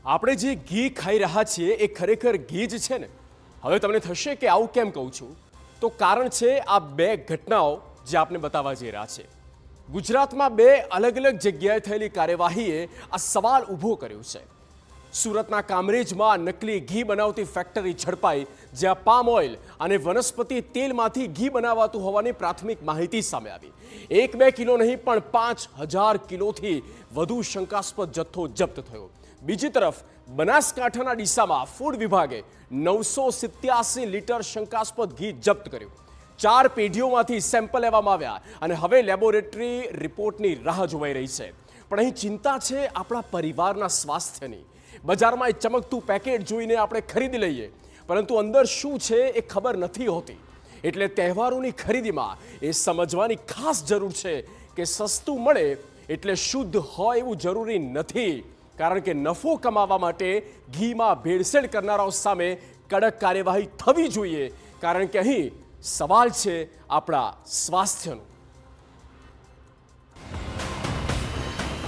આપણે જે ઘી ખાઈ રહ્યા છીએ એ ખરેખર ઘી જ છે ને? હવે તમને થશે કે આવું કેમ કહું છું, તો કારણ છે આ બે ઘટનાઓ જે આપને બતાવવા જઈ રહ્યા છે. ગુજરાતમાં બે અલગ અલગ જગ્યાએ થયેલી કાર્યવાહીએ આ સવાલ ઊભો કર્યો છે. સુરતના કામરેજમાં નકલી ઘી બનાવતી ફેક્ટરી ઝડપાઈ, જ્યાં પામ ઓઇલ અને વનસ્પતિ તેલમાંથી ઘી બનાવાતું હોવાની પ્રાથમિક માહિતી સામે આવી. 1-2 કિલો નહીં પણ 5000 કિલોથી વધુ શંકાસ્પદ જથ્થો જપ્ત થયો. બીજી તરફ બનાસકાંઠાના ડીસામાં ફૂડ વિભાગે 987 લીટર શંકાસ્પદ ઘી જપ્ત કર્યું. 4 પેઢીઓમાંથી સેમ્પલ લેવામાં આવ્યા અને હવે લેબોરેટરી રિપોર્ટની રાહ જોવાઈ રહી છે. પણ અહીં ચિંતા છે આપણા પરિવારના સ્વાસ્થ્યની. બજારમાં એ ચમકતું પેકેટ જોઈને આપણે ખરીદી લઈએ, પરંતુ અંદર શું છે એ ખબર નથી હોતી. એટલે તહેવારોની ખરીદીમાં એ સમજવાની ખાસ જરૂર છે કે સસ્તું મળે એટલે શુદ્ધ હોય એવું જરૂરી નથી. કારણ કે નફો કમાવા માટે ઘીમાં ભેળસેળ કરનારાઓ સામે કડક કાર્યવાહી થવી જોઈએ. કારણ કે અહીં સવાલ છે આપણા સ્વાસ્થ્યનો.